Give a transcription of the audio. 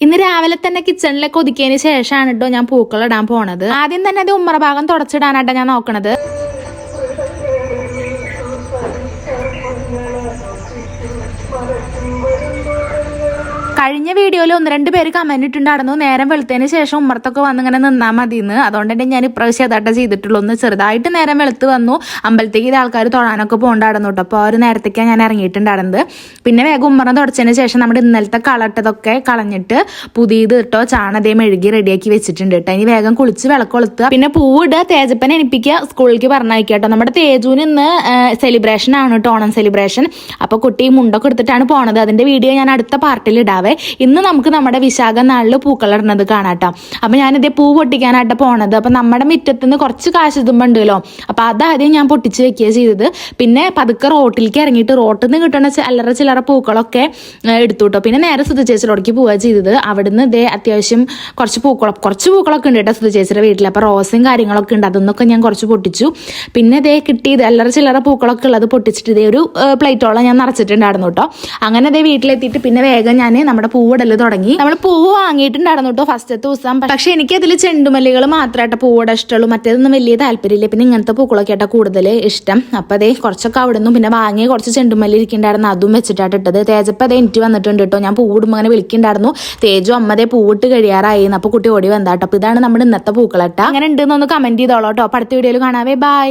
ഇന്ന് രാവിലെ തന്നെ കിച്ചണിലേക്ക് ഒതുക്കിയതിന് ശേഷമാണ് കേട്ടോ ഞാൻ പൂക്കൾ ഇടാൻ പോണത്. ആദ്യം തന്നെ അത് ഉമ്മറ ഭാഗം തുടച്ചിടാനാട്ടോ ഞാൻ നോക്കണത്. കഴിഞ്ഞ വീഡിയോയിൽ 1-2 പേര് കമന്റ് ഇട്ടുണ്ടായിരുന്നു നേരം വെളുത്തതിന് ശേഷം ഉമ്മറത്തൊക്കെ വന്ന് ഇങ്ങനെ നിന്നാൽ മതിയെന്ന്. അതുകൊണ്ട് തന്നെ ഞാൻ ഇപ്രാവശ്യം അതാട്ട ചെയ്തിട്ടുള്ളൂ. ഒന്ന് ചെറുതായിട്ട് നേരം വെളുത്ത് വന്നു. അമ്പലത്തേക്ക് ഇത് ആൾക്കാർ തൊഴാനൊക്കെ പോകണ്ടായിരുന്നു കേട്ടോ. അപ്പോൾ ആ ഒരു നേരത്തേക്കാണ് ഞാൻ ഇറങ്ങിയിട്ടുണ്ടായിരുന്നത്. പിന്നെ വേഗം ഉമ്മറം തുടച്ചതിന് ശേഷം നമ്മുടെ ഇന്നലത്തെ കളട്ടതൊക്കെ കളഞ്ഞിട്ട് പുതിയത് ഇട്ടോ ചാണകം മെഴുകി റെഡിയാക്കി വെച്ചിട്ടുണ്ട് കേട്ടോ. ഇനി വേഗം കുളിച്ച് വിളക്കൊളുത്തുക, പിന്നെ പൂവിടുക, തേജപ്പനെ എനിപ്പിക്കുക, സ്കൂളിലേക്ക് പറഞ്ഞയക്കുക കേട്ടോ. നമ്മുടെ തേജുവിന് ഇന്ന് സെലിബ്രേഷൻ ആണ് കേട്ടോ, ഓണം സെലിബ്രേഷൻ. അപ്പോൾ കുട്ടി മുണ്ടൊക്കെ എടുത്തിട്ടാണ് പോണത്. അതിന്റെ വീഡിയോ ഞാൻ അടുത്ത പാർട്ടിൽ ഇടാവേ. ഇന്ന് നമുക്ക് നമ്മുടെ വിശാഖ നാളിൽ പൂക്കളിടുന്നത് കാണാട്ടോ. അപ്പൊ ഞാനിതേ പൂ പൊട്ടിക്കാനായിട്ട് പോണത്. അപ്പൊ നമ്മുടെ മുറ്റത്ത് നിന്ന് കുറച്ച് കാശ് തുമ്പുണ്ടല്ലോ, അപ്പൊ അതാദ്യം ഞാൻ പൊട്ടിച്ച് വെക്കുക ചെയ്തത്. പിന്നെ പതുക്കെ റോട്ടിലേക്ക് ഇറങ്ങിയിട്ട് റോട്ടിൽ നിന്ന് കിട്ടുന്ന അല്ലറ ചില്ലറ പൂക്കളൊക്കെ എടുത്തു കേട്ടോ. പിന്നെ നേരെ സുധ ചേച്ചിയോടേക്ക് പോവുക ചെയ്തത്. അവിടുന്ന് ഇതേ അത്യാവശ്യം കുറച്ച് പൂക്കളൊക്കെ ഉണ്ട് കേട്ടോ സുധ ചേച്ചിയുടെ വീട്ടിൽ. അപ്പൊ റോസും കാര്യങ്ങളൊക്കെ ഉണ്ട്, അതൊന്നൊക്കെ ഞാൻ കുറച്ച് പൊട്ടിച്ചു. പിന്നെ ഇതേ കിട്ടിയത് അല്ലറ ചില്ലറ പൂക്കളൊക്കെ ഉള്ളത് പൊട്ടിച്ചിട്ട് ഇതേ ഒരു പ്ലേറ്റോളം ഞാൻ നിറച്ചിട്ടുണ്ടായിരുന്നു കേട്ടോ. അങ്ങനെ ഇതേ വീട്ടിലെത്തിയിട്ട് പിന്നെ വേഗം ഞാൻ നമ്മുടെ പൂവിടല് തുടങ്ങി. നമ്മൾ പൂവ് വാങ്ങിയിട്ടുണ്ടായിരുന്നു കേട്ടോ ഫസ്റ്റത്തെ ദിവസം. പക്ഷെ എനിക്ക് അതിൽ ചെണ്ടുമല്ലികൾ മാത്രമായിട്ട് പൂവിട ഇഷ്ടമുള്ളൂ, മറ്റേതൊന്നും വലിയ താല്പര്യമില്ല. പിന്നെ ഇങ്ങനത്തെ പൂക്കളൊക്കെ ആയിട്ട് കൂടുതൽ ഇഷ്ടം. അപ്പൊ അതേ കുറച്ചൊക്കെ അവിടെ നിന്നും പിന്നെ വാങ്ങിയ കുറച്ച് ചെണ്ടുമല്ലി ഇരിക്കുന്നുണ്ടായിരുന്നു, അതും വെച്ചിട്ടാണ് ഇട്ടത്. തേജപ്പ് അതേ എനിക്ക് വന്നിട്ടുണ്ട് കേട്ടോ. ഞാൻ പൂവിടുമ്പോൾ അങ്ങനെ വിളിക്കുന്നുണ്ടായിരുന്നു. തേജു അമ്മതേ പൂവിട്ട് കഴിയാറായി. അപ്പൊ കുട്ടി ഓടി വന്നാട്ടോ. അപ്പൊ ഇതാണ് നമ്മുടെ ഇന്നത്തെ പൂക്കളട്ട. അങ്ങനെ ഉണ്ടെന്ന് ഒന്ന് കമന്റ് ചെയ്തോളൂ കേട്ടോ. അപ്പൊ അടുത്ത വീഡിയോയിൽ കാണാവേ. ബൈ.